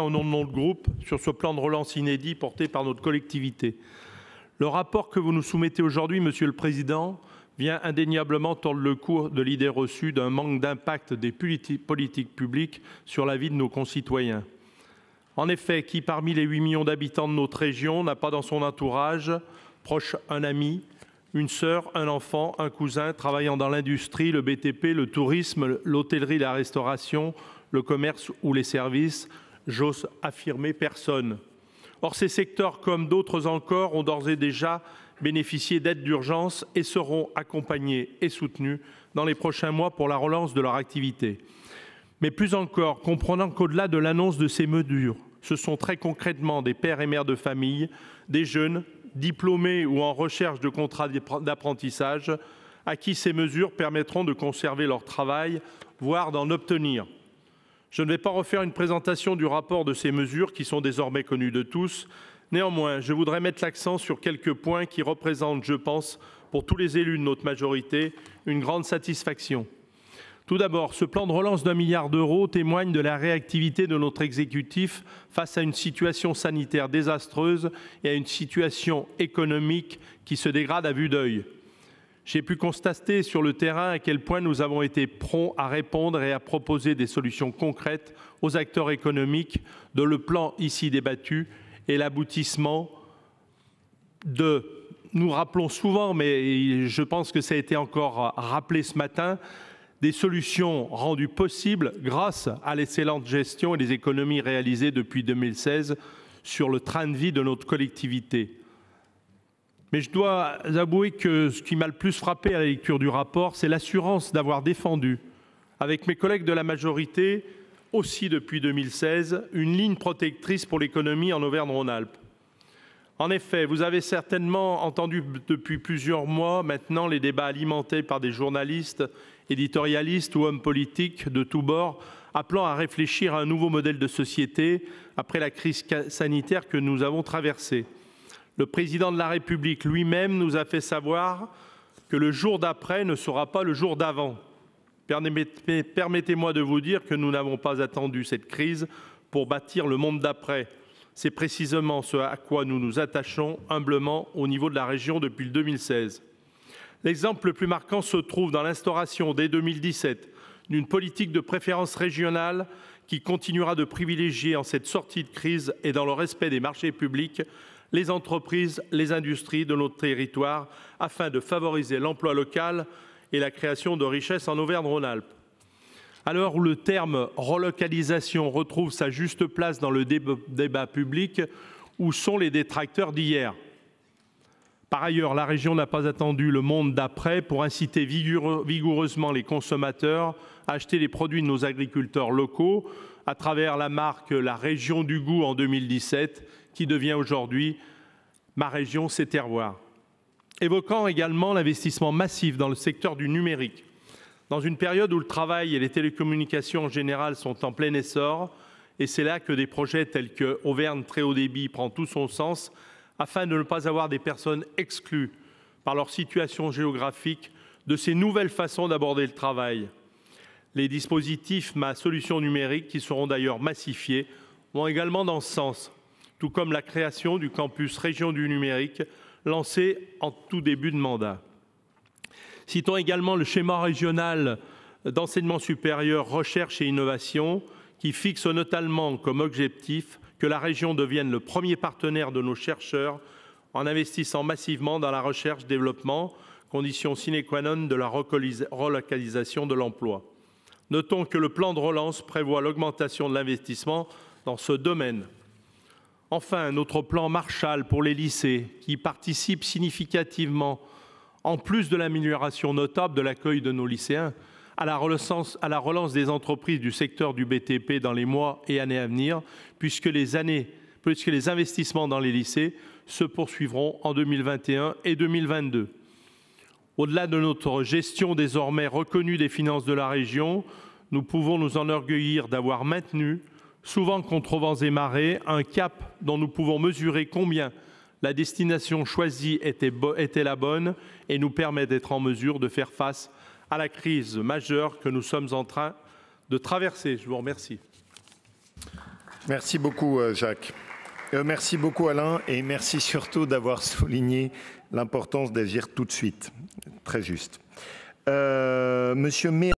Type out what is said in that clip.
au nom de notre groupe sur ce plan de relance inédit porté par notre collectivité. Le rapport que vous nous soumettez aujourd'hui, Monsieur le Président, vient indéniablement tordre le cou de l'idée reçue d'un manque d'impact des politiques publiques sur la vie de nos concitoyens. En effet, qui parmi les 8 millions d'habitants de notre région n'a pas dans son entourage proche un ami, une sœur, un enfant, un cousin travaillant dans l'industrie, le BTP, le tourisme, l'hôtellerie, la restauration, le commerce ou les services? J'ose affirmer personne. Or, ces secteurs, comme d'autres encore, ont d'ores et déjà bénéficié d'aides d'urgence et seront accompagnés et soutenus dans les prochains mois pour la relance de leur activité. Mais plus encore, comprenant qu'au-delà de l'annonce de ces mesures, ce sont très concrètement des pères et mères de famille, des jeunes, diplômés ou en recherche de contrats d'apprentissage, à qui ces mesures permettront de conserver leur travail, voire d'en obtenir. Je ne vais pas refaire une présentation du rapport de ces mesures qui sont désormais connues de tous. Néanmoins, je voudrais mettre l'accent sur quelques points qui représentent, je pense, pour tous les élus de notre majorité, une grande satisfaction. Tout d'abord, ce plan de relance d'1 milliard d'euros témoigne de la réactivité de notre exécutif face à une situation sanitaire désastreuse et à une situation économique qui se dégrade à vue d'œil. J'ai pu constater sur le terrain à quel point nous avons été prompts à répondre et à proposer des solutions concrètes aux acteurs économiques, dont le plan ici débattu est l'aboutissement de, nous rappelons souvent, mais je pense que ça a été encore rappelé ce matin, des solutions rendues possibles grâce à l'excellente gestion et les économies réalisées depuis 2016 sur le train de vie de notre collectivité. Mais je dois avouer que ce qui m'a le plus frappé à la lecture du rapport, c'est l'assurance d'avoir défendu, avec mes collègues de la majorité, aussi depuis 2016, une ligne protectrice pour l'économie en Auvergne-Rhône-Alpes. En effet, vous avez certainement entendu depuis plusieurs mois maintenant les débats alimentés par des journalistes, éditorialistes ou hommes politiques de tous bords, appelant à réfléchir à un nouveau modèle de société après la crise sanitaire que nous avons traversée. Le président de la République lui-même nous a fait savoir que le jour d'après ne sera pas le jour d'avant. Permettez-moi de vous dire que nous n'avons pas attendu cette crise pour bâtir le monde d'après. C'est précisément ce à quoi nous nous attachons humblement au niveau de la région depuis le 2016. L'exemple le plus marquant se trouve dans l'instauration dès 2017 d'une politique de préférence régionale qui continuera de privilégier en cette sortie de crise et dans le respect des marchés publics les entreprises, les industries de notre territoire afin de favoriser l'emploi local et la création de richesses en Auvergne-Rhône-Alpes. À l'heure où le terme relocalisation retrouve sa juste place dans le débat public, où sont les détracteurs d'hier? Par ailleurs, la région n'a pas attendu le monde d'après pour inciter vigoureusement les consommateurs à acheter les produits de nos agriculteurs locaux à travers la marque La Région du Goût en 2017, qui devient aujourd'hui Ma région, c'est terroir. Évoquant également l'investissement massif dans le secteur du numérique. Dans une période où le travail et les télécommunications en général sont en plein essor, et c'est là que des projets tels que Auvergne très haut débit prend tout son sens, afin de ne pas avoir des personnes exclues par leur situation géographique de ces nouvelles façons d'aborder le travail. Les dispositifs Ma Solution Numérique, qui seront d'ailleurs massifiés, vont également dans ce sens, tout comme la création du campus Région du numérique, lancé en tout début de mandat. Citons également le schéma régional d'enseignement supérieur, recherche et innovation, qui fixe notamment comme objectif que la région devienne le premier partenaire de nos chercheurs en investissant massivement dans la recherche-développement, condition sine qua non de la relocalisation de l'emploi. Notons que le plan de relance prévoit l'augmentation de l'investissement dans ce domaine. Enfin, notre plan Marshall pour les lycées, qui participe significativement, en plus de l'amélioration notable de l'accueil de nos lycéens, à la relance des entreprises du secteur du BTP dans les mois et années à venir, puisque les investissements dans les lycées se poursuivront en 2021 et 2022. Au-delà de notre gestion désormais reconnue des finances de la région, nous pouvons nous enorgueillir d'avoir maintenu, souvent contre vents et marées, un cap dont nous pouvons mesurer combien la destination choisie était la bonne et nous permet d'être en mesure de faire face à la crise majeure que nous sommes en train de traverser. Je vous remercie. Merci beaucoup, Jacques. Merci beaucoup, Alain, et merci surtout d'avoir souligné l'importance d'agir tout de suite. Très juste. Monsieur Méa.